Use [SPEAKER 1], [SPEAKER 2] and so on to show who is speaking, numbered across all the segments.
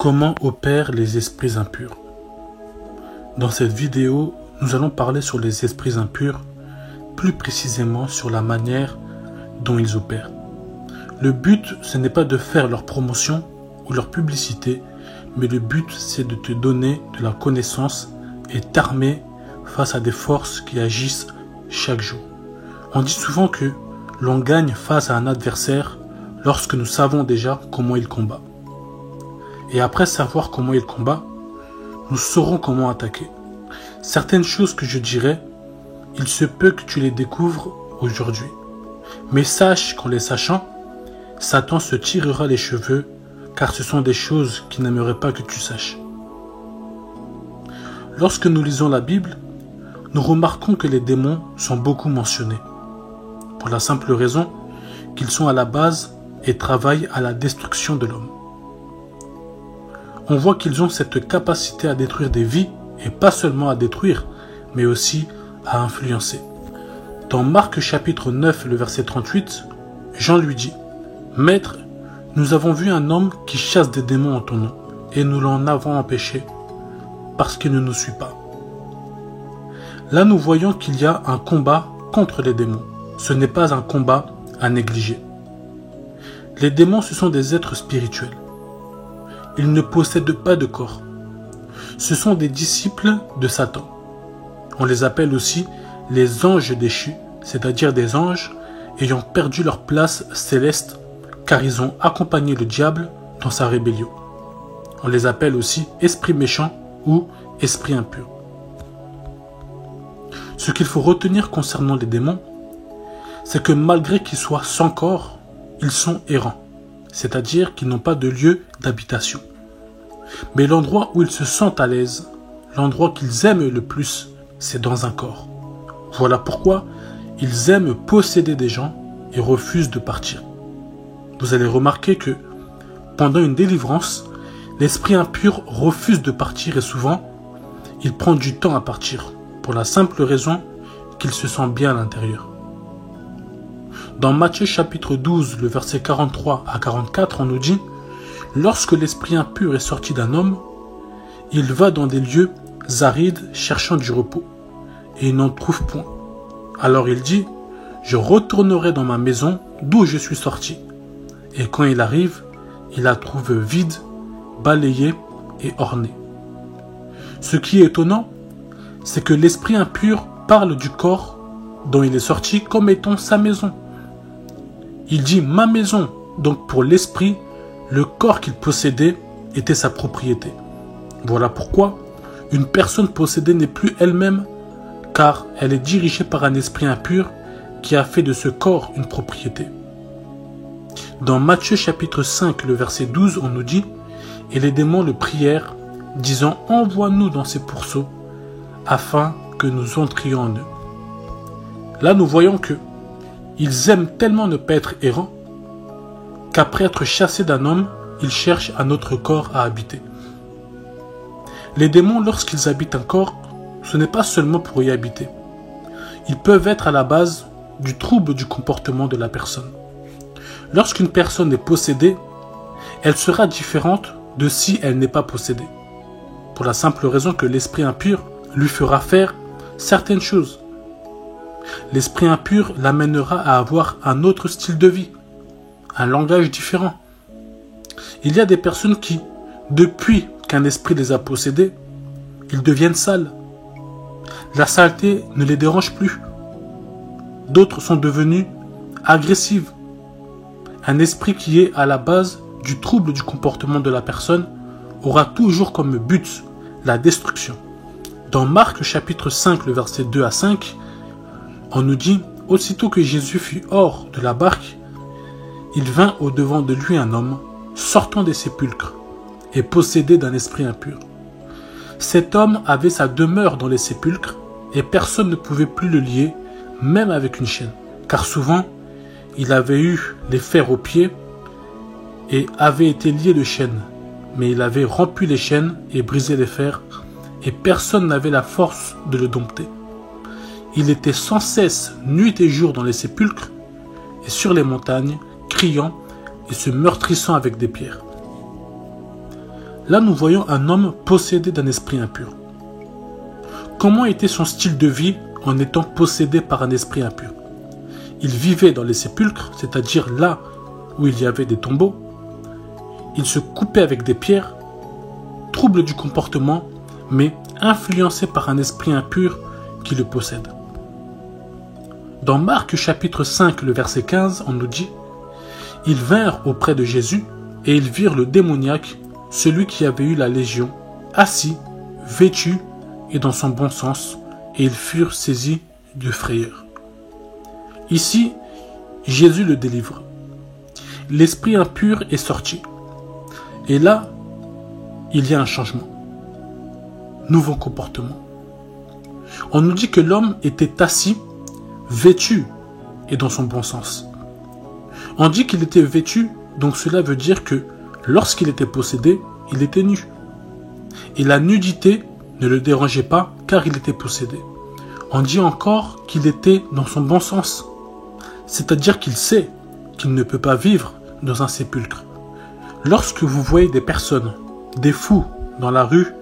[SPEAKER 1] Comment opèrent les esprits impurs? Dans cette vidéo, nous allons parler sur les esprits impurs, plus précisément sur la manière dont ils opèrent. Le but, ce n'est pas de faire leur promotion ou leur publicité, mais le but, c'est de te donner de la connaissance et t'armer face à des forces qui agissent chaque jour. On dit souvent que l'on gagne face à un adversaire lorsque nous savons déjà comment il combat. Et après savoir comment il combat, nous saurons comment attaquer. Certaines choses que je dirais, il se peut que tu les découvres aujourd'hui. Mais sache qu'en les sachant, Satan se tirera les cheveux, car ce sont des choses qu'il n'aimerait pas que tu saches. Lorsque nous lisons la Bible, nous remarquons que les démons sont beaucoup mentionnés, pour la simple raison qu'ils sont à la base et travaillent à la destruction de l'homme. On voit qu'ils ont cette capacité à détruire des vies, et pas seulement à détruire, mais aussi à influencer. Dans Marc chapitre 9, le verset 38, Jean lui dit: « Maître, nous avons vu un homme qui chasse des démons en ton nom, et nous l'en avons empêché, parce qu'il ne nous suit pas. » Là, nous voyons qu'il y a un combat contre les démons. Ce n'est pas un combat à négliger. Les démons, ce sont des êtres spirituels. Ils ne possèdent pas de corps. Ce sont des disciples de Satan. On les appelle aussi les anges déchus, c'est-à-dire des anges ayant perdu leur place céleste car ils ont accompagné le diable dans sa rébellion. On les appelle aussi esprits méchants ou esprits impurs. Ce qu'il faut retenir concernant les démons, c'est que malgré qu'ils soient sans corps, ils sont errants, c'est-à-dire qu'ils n'ont pas de lieu d'habitation. Mais l'endroit où ils se sentent à l'aise, l'endroit qu'ils aiment le plus, c'est dans un corps. Voilà pourquoi ils aiment posséder des gens et refusent de partir. Vous allez remarquer que pendant une délivrance, l'esprit impur refuse de partir et souvent, il prend du temps à partir pour la simple raison qu'il se sent bien à l'intérieur. Dans Matthieu chapitre 12, le verset 43 à 44, on nous dit: « Lorsque l'esprit impur est sorti d'un homme, il va dans des lieux arides cherchant du repos, et il n'en trouve point. Alors il dit: Je retournerai dans ma maison d'où je suis sorti. Et quand il arrive, il la trouve vide, balayée et ornée. » Ce qui est étonnant, c'est que l'esprit impur parle du corps dont il est sorti comme étant sa maison. Il dit « ma maison », donc pour l'esprit, le corps qu'il possédait était sa propriété. Voilà pourquoi une personne possédée n'est plus elle-même, car elle est dirigée par un esprit impur qui a fait de ce corps une propriété. Dans Matthieu chapitre 5, le verset 12, on nous dit: « Et les démons le prièrent, disant: Envoie-nous dans ces pourceaux, afin que nous entrions en eux. » Là, nous voyons que ils aiment tellement ne pas être errants, qu'après être chassés d'un homme, ils cherchent un autre corps à habiter. Les démons, lorsqu'ils habitent un corps, ce n'est pas seulement pour y habiter. Ils peuvent être à la base du trouble du comportement de la personne. Lorsqu'une personne est possédée, elle sera différente de si elle n'est pas possédée. Pour la simple raison que l'esprit impur lui fera faire certaines choses. L'esprit impur l'amènera à avoir un autre style de vie, un langage différent. Il y a des personnes qui, depuis qu'un esprit les a possédés, ils deviennent sales. La saleté ne les dérange plus. D'autres sont devenus agressives. Un esprit qui est à la base du trouble du comportement de la personne aura toujours comme but la destruction. Dans Marc chapitre 5, le verset 2 à 5, on nous dit: « Aussitôt que Jésus fut hors de la barque, il vint au-devant de lui un homme, sortant des sépulcres, et possédé d'un esprit impur. Cet homme avait sa demeure dans les sépulcres, et personne ne pouvait plus le lier, même avec une chaîne, car souvent, il avait eu les fers aux pieds, et avait été lié de chaînes, mais il avait rompu les chaînes et brisé les fers, et personne n'avait la force de le dompter. Il était sans cesse, nuit et jour, dans les sépulcres et sur les montagnes, criant et se meurtrissant avec des pierres. » Là, nous voyons un homme possédé d'un esprit impur. Comment était son style de vie en étant possédé par un esprit impur? Il vivait dans les sépulcres, c'est-à-dire là où il y avait des tombeaux. Il se coupait avec des pierres, trouble du comportement, mais influencé par un esprit impur qui le possède. Dans Marc chapitre 5, le verset 15, on nous dit « Ils vinrent auprès de Jésus et ils virent le démoniaque, celui qui avait eu la légion, assis, vêtu et dans son bon sens, et ils furent saisis de frayeur. » Ici, Jésus le délivre. L'esprit impur est sorti. Et là, il y a un changement. Nouveau comportement. On nous dit que l'homme était assis, vêtu et dans son bon sens. On dit qu'il était vêtu, donc cela veut dire que lorsqu'il était possédé, il était nu. Et la nudité ne le dérangeait pas car il était possédé. On dit encore qu'il était dans son bon sens. C'est-à-dire qu'il sait qu'il ne peut pas vivre dans un sépulcre. Lorsque vous voyez des personnes, des fous dans la rue,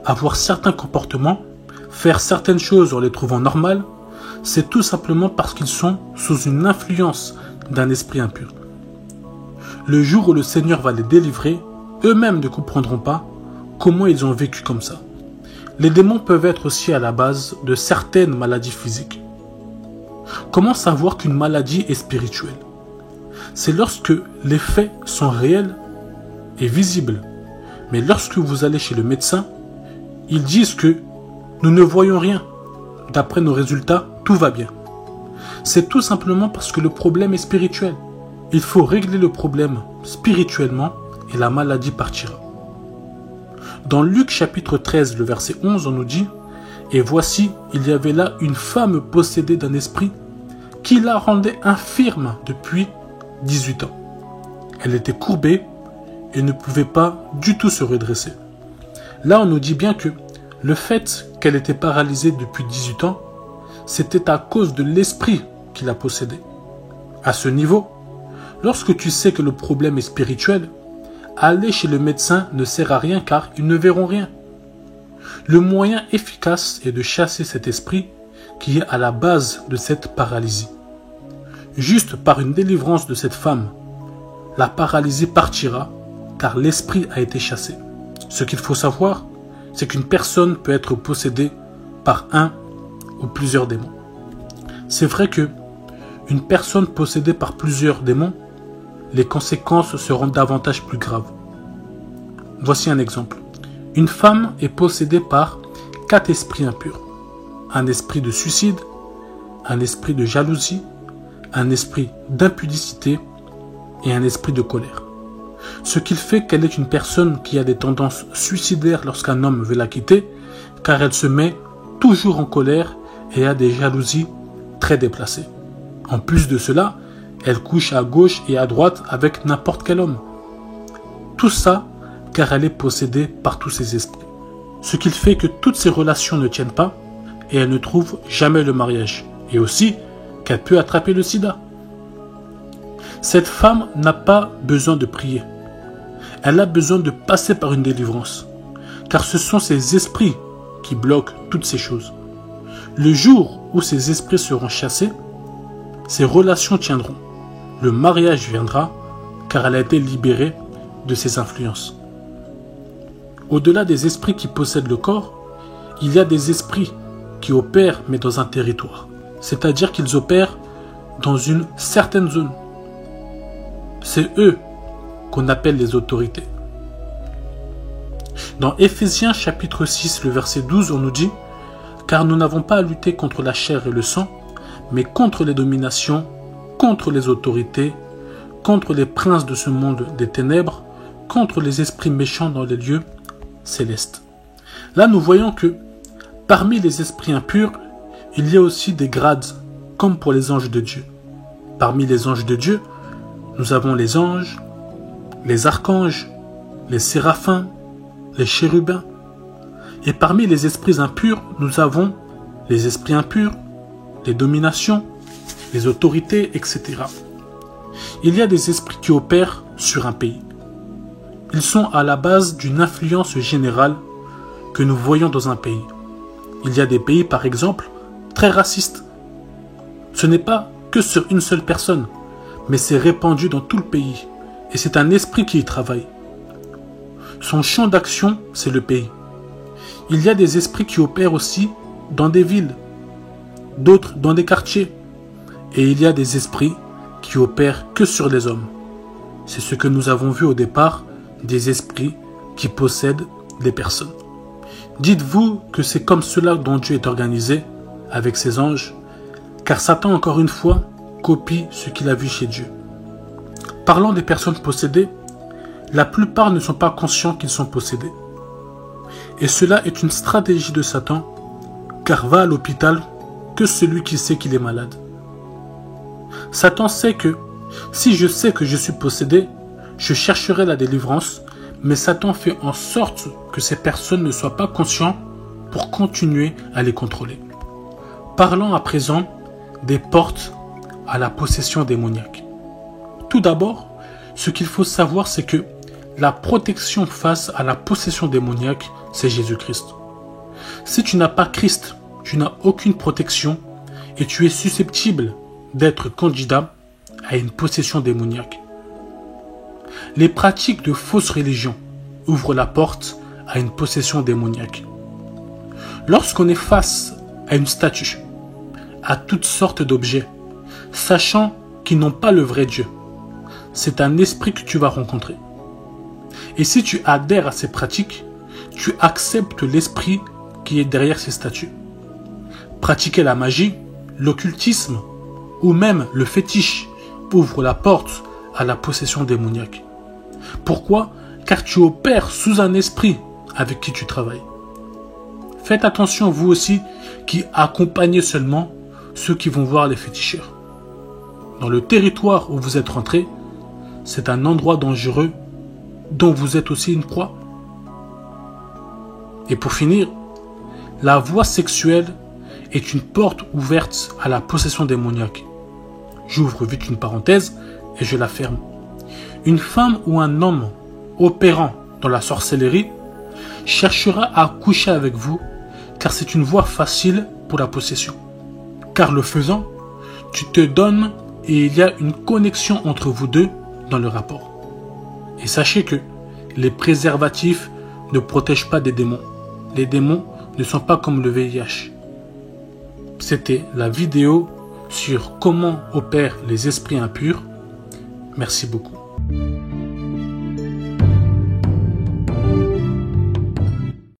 [SPEAKER 1] avoir certains comportements, faire certaines choses en les trouvant normales, c'est tout simplement parce qu'ils sont sous une influence d'un esprit impur. Le jour où le Seigneur va les délivrer, eux-mêmes ne comprendront pas comment ils ont vécu comme ça. Les démons peuvent être aussi à la base de certaines maladies physiques. Comment savoir qu'une maladie est spirituelle? C'est lorsque les faits sont réels et visibles. Mais lorsque vous allez chez le médecin, ils disent que nous ne voyons rien. D'après nos résultats, tout va bien. C'est tout simplement parce que le problème est spirituel. Il faut régler le problème spirituellement et la maladie partira. Dans Luc chapitre 13, le verset 11, on nous dit « Et voici, il y avait là une femme possédée d'un esprit qui la rendait infirme depuis 18 ans. Elle était courbée et ne pouvait pas du tout se redresser. » Là, on nous dit bien que le fait qu'elle était paralysée depuis 18 ans, c'était à cause de l'esprit qui la possédait. À ce niveau, lorsque tu sais que le problème est spirituel, aller chez le médecin ne sert à rien car ils ne verront rien. Le moyen efficace est de chasser cet esprit qui est à la base de cette paralysie. Juste par une délivrance de cette femme, la paralysie partira car l'esprit a été chassé. Ce qu'il faut savoir, c'est qu'une personne peut être possédée par un ou plusieurs démons. C'est vrai que une personne possédée par plusieurs démons, les conséquences seront davantage plus graves. Voici un exemple. Une femme est possédée par 4 esprits impurs. Un esprit de suicide, un esprit de jalousie, un esprit d'impudicité et un esprit de colère. Ce qui fait qu'elle est une personne qui a des tendances suicidaires lorsqu'un homme veut la quitter, car elle se met toujours en colère et a des jalousies très déplacées. En plus de cela, elle couche à gauche et à droite avec n'importe quel homme. Tout ça car elle est possédée par tous ces esprits. Ce qui fait que toutes ces relations ne tiennent pas et elle ne trouve jamais le mariage. Et aussi qu'elle peut attraper le sida. Cette femme n'a pas besoin de prier. Elle a besoin de passer par une délivrance. Car ce sont ces esprits qui bloquent toutes ces choses. Le jour où ces esprits seront chassés, ces relations tiendront. Le mariage viendra car elle a été libérée de ces influences. Au-delà des esprits qui possèdent le corps, il y a des esprits qui opèrent mais dans un territoire. C'est-à-dire qu'ils opèrent dans une certaine zone. C'est eux qu'on appelle les autorités. Dans Éphésiens chapitre 6, le verset 12, on nous dit « Car nous n'avons pas à lutter contre la chair et le sang, mais contre les dominations, contre les autorités, contre les princes de ce monde des ténèbres, contre les esprits méchants dans les lieux célestes. » Là, nous voyons que parmi les esprits impurs, il y a aussi des grades, comme pour les anges de Dieu. Parmi les anges de Dieu, nous avons les anges, les archanges, les séraphins, les chérubins. Et parmi les esprits impurs, nous avons les esprits impurs, les dominations, les autorités, etc. Il y a des esprits qui opèrent sur un pays. Ils sont à la base d'une influence générale que nous voyons dans un pays. Il y a des pays, par exemple, très racistes. Ce n'est pas que sur une seule personne, mais c'est répandu dans tout le pays. Et c'est un esprit qui y travaille. Son champ d'action, c'est le pays. Il y a des esprits qui opèrent aussi dans des villes, d'autres dans des quartiers. Et il y a des esprits qui opèrent que sur les hommes. C'est ce que nous avons vu au départ, des esprits qui possèdent des personnes. Dites-vous que c'est comme cela dont Dieu est organisé, avec ses anges, car Satan, encore une fois, copie ce qu'il a vu chez Dieu. Parlant des personnes possédées, la plupart ne sont pas conscients qu'ils sont possédés. Et cela est une stratégie de Satan, car va à l'hôpital que celui qui sait qu'il est malade. Satan sait que, si je sais que je suis possédé, je chercherai la délivrance, mais Satan fait en sorte que ces personnes ne soient pas conscientes pour continuer à les contrôler. Parlons à présent des portes à la possession démoniaque. Tout d'abord, ce qu'il faut savoir, c'est que la protection face à la possession démoniaque, c'est Jésus-Christ. Si tu n'as pas Christ, tu n'as aucune protection et tu es susceptible d'être candidat à une possession démoniaque. Les pratiques de fausses religions ouvrent la porte à une possession démoniaque. Lorsqu'on est face à une statue, à toutes sortes d'objets, sachant qu'ils n'ont pas le vrai Dieu, c'est un esprit que tu vas rencontrer. Et si tu adhères à ces pratiques, tu acceptes l'esprit qui est derrière ces statues. Pratiquer la magie, l'occultisme ou même le fétiche ouvre la porte à la possession démoniaque. Pourquoi? Car tu opères sous un esprit avec qui tu travailles. Faites attention, vous aussi, qui accompagnez seulement ceux qui vont voir les féticheurs. Dans le territoire où vous êtes rentré, c'est un endroit dangereux dont vous êtes aussi une proie. Et pour finir, la voie sexuelle est une porte ouverte à la possession démoniaque. J'ouvre vite une parenthèse et je la ferme. Une femme ou un homme opérant dans la sorcellerie cherchera à coucher avec vous car c'est une voie facile pour la possession. Car le faisant, tu te donnes et il y a une connexion entre vous deux dans le rapport. Et sachez que les préservatifs ne protègent pas des démons. Les démons ne sont pas comme le VIH. C'était la vidéo sur comment opèrent les esprits impurs. Merci beaucoup.